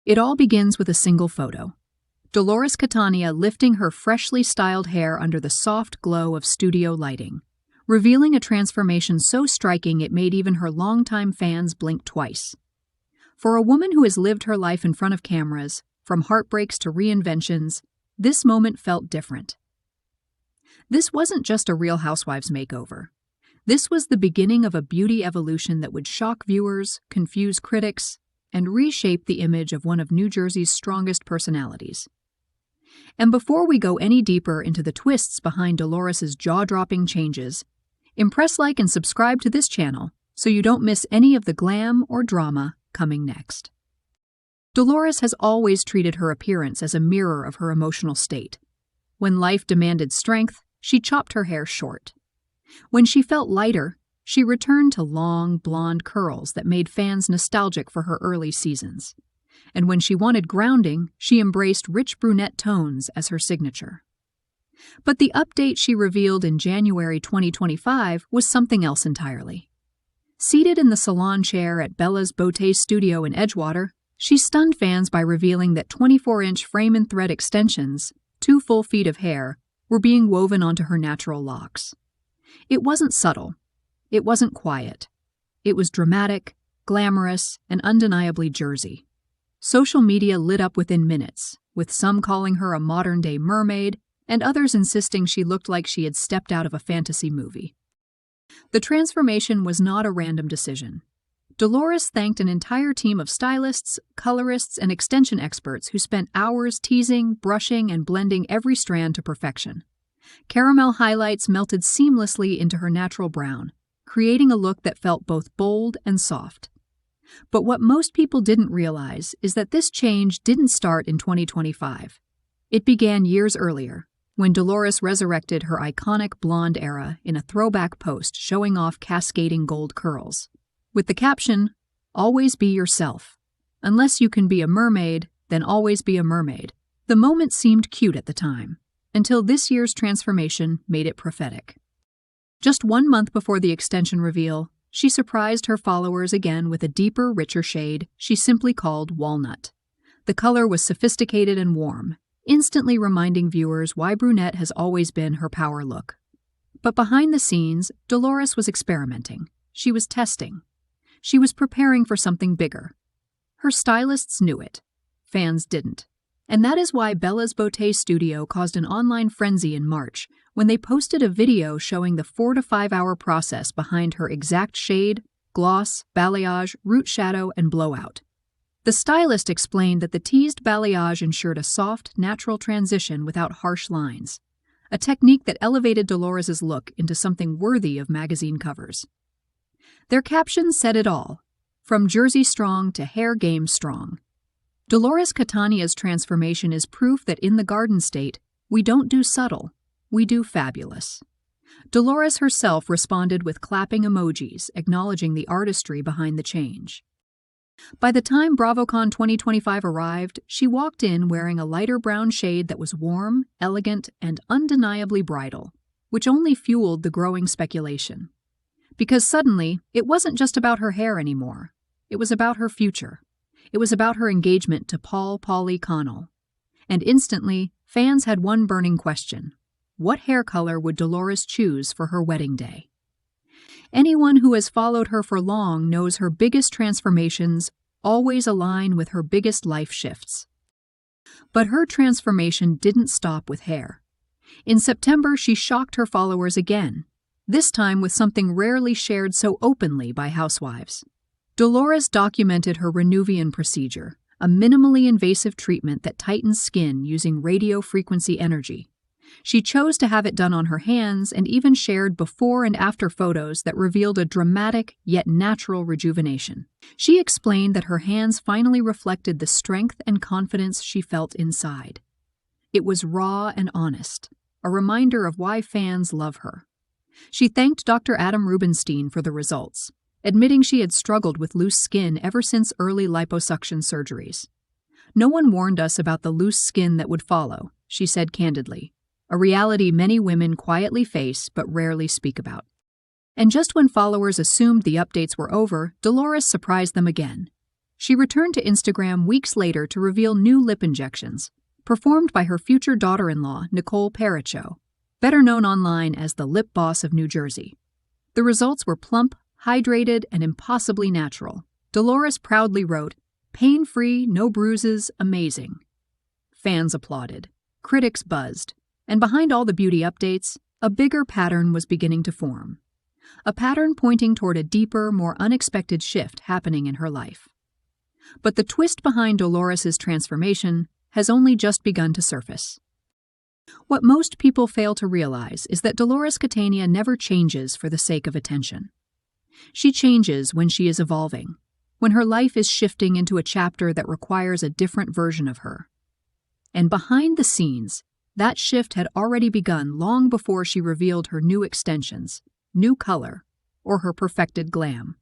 It all begins with a single photo. Dolores Catania lifting her freshly styled hair under the soft glow of studio lighting, revealing a transformation so striking it made even her longtime fans blink twice. For a woman who has lived her life in front of cameras, from heartbreaks to reinventions, this moment felt different. This wasn't just a Real Housewives makeover. This was the beginning of a beauty evolution that would shock viewers, confuse critics, and reshape the image of one of New Jersey's strongest personalities. And before we go any deeper into the twists behind Dolores' jaw-dropping changes, impress, like, and subscribe to this channel so you don't miss any of the glam or drama coming next. Dolores has always treated her appearance as a mirror of her emotional state. When life demanded strength, she chopped her hair short. When she felt lighter, she returned to long, blonde curls that made fans nostalgic for her early seasons. And when she wanted grounding, she embraced rich brunette tones as her signature. But the update she revealed in January 2025 was something else entirely. Seated in the salon chair at Bella's Beauté studio in Edgewater, she stunned fans by revealing that 24-inch frame and thread extensions, 2 full feet of hair, were being woven onto her natural locks. It wasn't subtle. It wasn't quiet. It was dramatic, glamorous, and undeniably Jersey. Social media lit up within minutes, with some calling her a modern-day mermaid and others insisting she looked like she had stepped out of a fantasy movie. The transformation was not a random decision. Dolores thanked an entire team of stylists, colorists, and extension experts who spent hours teasing, brushing, and blending every strand to perfection. Caramel highlights melted seamlessly into her natural brown, creating a look that felt both bold and soft. But what most people didn't realize is that this change didn't start in 2025. It began years earlier, when Dolores resurrected her iconic blonde era in a throwback post showing off cascading gold curls. With the caption, "Always be yourself. Unless you can be a mermaid, then always be a mermaid." The moment seemed cute at the time, until this year's transformation made it prophetic. Just 1 month before the extension reveal, she surprised her followers again with a deeper, richer shade she simply called walnut. The color was sophisticated and warm, instantly reminding viewers why brunette has always been her power look. But behind the scenes, Dolores was experimenting. She was testing. She was preparing for something bigger. Her stylists knew it. Fans didn't. And that is why Bella's Beauté studio caused an online frenzy in March when they posted a video showing the 4 to 5 hour process behind her exact shade, gloss, balayage, root shadow, and blowout. The stylist explained that the teased balayage ensured a soft, natural transition without harsh lines, a technique that elevated Dolores' look into something worthy of magazine covers. Their captions said it all, from Jersey strong to hair game strong. Dolores Catania's transformation is proof that in the Garden State, we don't do subtle, we do fabulous. Dolores herself responded with clapping emojis, acknowledging the artistry behind the change. By the time BravoCon 2025 arrived, she walked in wearing a lighter brown shade that was warm, elegant, and undeniably bridal, which only fueled the growing speculation. Because suddenly, it wasn't just about her hair anymore. It was about her future. It was about her engagement to Paulie Connell. And instantly, fans had one burning question. What hair color would Dolores choose for her wedding day? Anyone who has followed her for long knows her biggest transformations always align with her biggest life shifts. But her transformation didn't stop with hair. In September, she shocked her followers again, this time with something rarely shared so openly by housewives. Dolores documented her Renuvian procedure, a minimally invasive treatment that tightens skin using radio frequency energy. She chose to have it done on her hands and even shared before and after photos that revealed a dramatic yet natural rejuvenation. She explained that her hands finally reflected the strength and confidence she felt inside. It was raw and honest, a reminder of why fans love her. She thanked Dr. Adam Rubinstein for the results, admitting she had struggled with loose skin ever since early liposuction surgeries. "No one warned us about the loose skin that would follow," she said candidly, a reality many women quietly face but rarely speak about. And just when followers assumed the updates were over, Dolores surprised them again. She returned to Instagram weeks later to reveal new lip injections, performed by her future daughter-in-law, Nicole Pericho, better known online as the Lip Boss of New Jersey. The results were plump, hydrated, and impossibly natural. Dolores proudly wrote, "Pain-free, no bruises, amazing." Fans applauded, critics buzzed, and behind all the beauty updates, a bigger pattern was beginning to form. A pattern pointing toward a deeper, more unexpected shift happening in her life. But the twist behind Dolores' transformation has only just begun to surface. What most people fail to realize is that Dolores Catania never changes for the sake of attention. She changes when she is evolving, when her life is shifting into a chapter that requires a different version of her. And behind the scenes, that shift had already begun long before she revealed her new extensions, new color, or her perfected glam.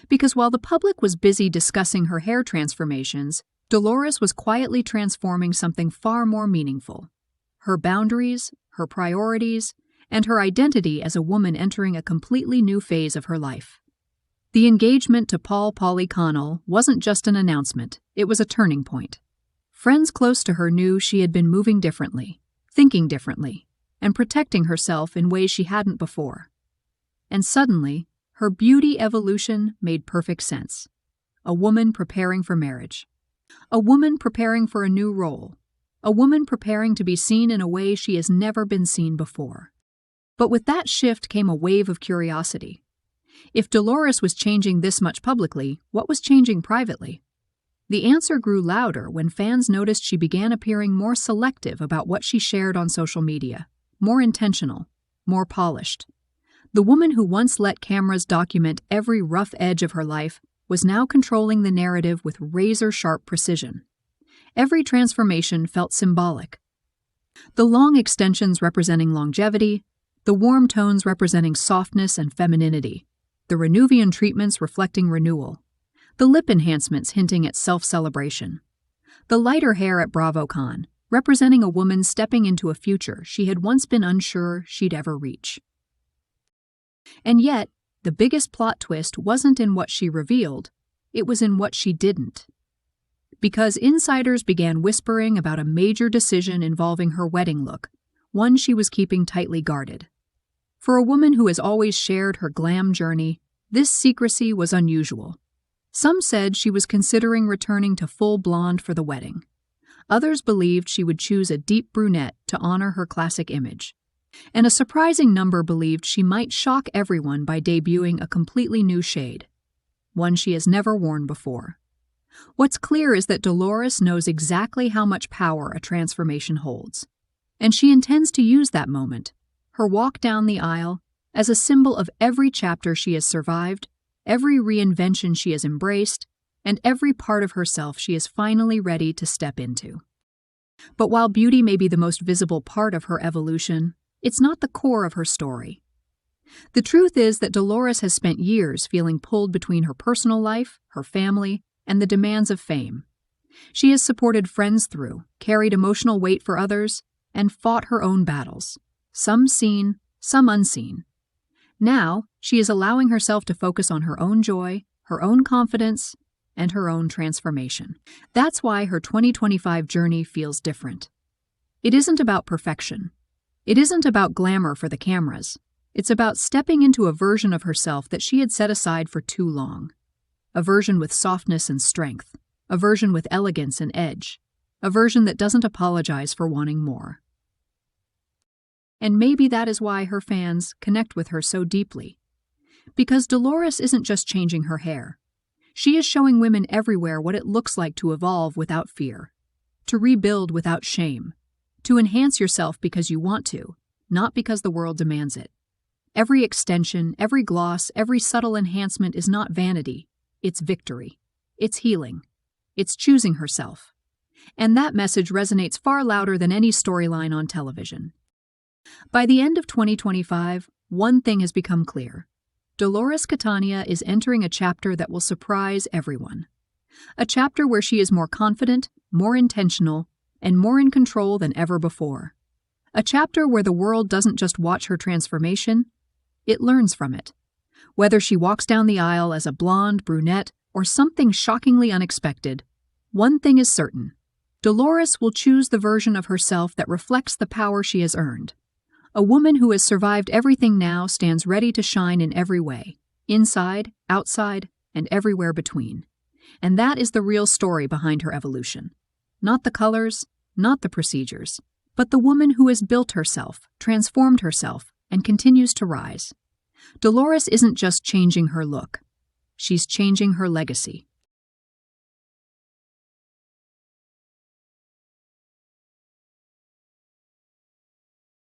Because while the public was busy discussing her hair transformations, Dolores was quietly transforming something far more meaningful: her boundaries, her priorities, and her identity as a woman entering a completely new phase of her life. The engagement to Pauly Connell wasn't just an announcement, it was a turning point. Friends close to her knew she had been moving differently, thinking differently, and protecting herself in ways she hadn't before. And suddenly, her beauty evolution made perfect sense. A woman preparing for marriage. A woman preparing for a new role. A woman preparing to be seen in a way she has never been seen before. But with that shift came a wave of curiosity. If Dolores was changing this much publicly, what was changing privately? The answer grew louder when fans noticed she began appearing more selective about what she shared on social media, more intentional, more polished. The woman who once let cameras document every rough edge of her life was now controlling the narrative with razor-sharp precision. Every transformation felt symbolic. The long extensions representing longevity, the warm tones representing softness and femininity, the Renuvian treatments reflecting renewal, the lip enhancements hinting at self-celebration, the lighter hair at BravoCon, representing a woman stepping into a future she had once been unsure she'd ever reach. And yet, the biggest plot twist wasn't in what she revealed, it was in what she didn't. Because insiders began whispering about a major decision involving her wedding look, one she was keeping tightly guarded. For a woman who has always shared her glam journey, this secrecy was unusual. Some said she was considering returning to full blonde for the wedding. Others believed she would choose a deep brunette to honor her classic image. And a surprising number believed she might shock everyone by debuting a completely new shade, one she has never worn before. What's clear is that Dolores knows exactly how much power a transformation holds, and she intends to use that moment, her walk down the aisle, as a symbol of every chapter she has survived, every reinvention she has embraced, and every part of herself she is finally ready to step into. But while beauty may be the most visible part of her evolution, it's not the core of her story. The truth is that Dolores has spent years feeling pulled between her personal life, her family, and the demands of fame. She has supported friends through, carried emotional weight for others, and fought her own battles, some seen, some unseen. Now, she is allowing herself to focus on her own joy, her own confidence, and her own transformation. That's why her 2025 journey feels different. It isn't about perfection. It isn't about glamour for the cameras. It's about stepping into a version of herself that she had set aside for too long. A version with softness and strength. A version with elegance and edge. A version that doesn't apologize for wanting more. And maybe that is why her fans connect with her so deeply. Because Dolores isn't just changing her hair. She is showing women everywhere what it looks like to evolve without fear. To rebuild without shame. To enhance yourself because you want to, not because the world demands it. Every extension, every gloss, every subtle enhancement is not vanity. It's victory. It's healing. It's choosing herself. And that message resonates far louder than any storyline on television. By the end of 2025, one thing has become clear. Dolores Catania is entering a chapter that will surprise everyone. A chapter where she is more confident, more intentional, and more in control than ever before. A chapter where the world doesn't just watch her transformation, it learns from it. Whether she walks down the aisle as a blonde, brunette, or something shockingly unexpected, one thing is certain. Dolores will choose the version of herself that reflects the power she has earned. A woman who has survived everything now stands ready to shine in every way, inside, outside, and everywhere between. And that is the real story behind her evolution. Not the colors, not the procedures, but the woman who has built herself, transformed herself, and continues to rise. Dolores isn't just changing her look. She's changing her legacy.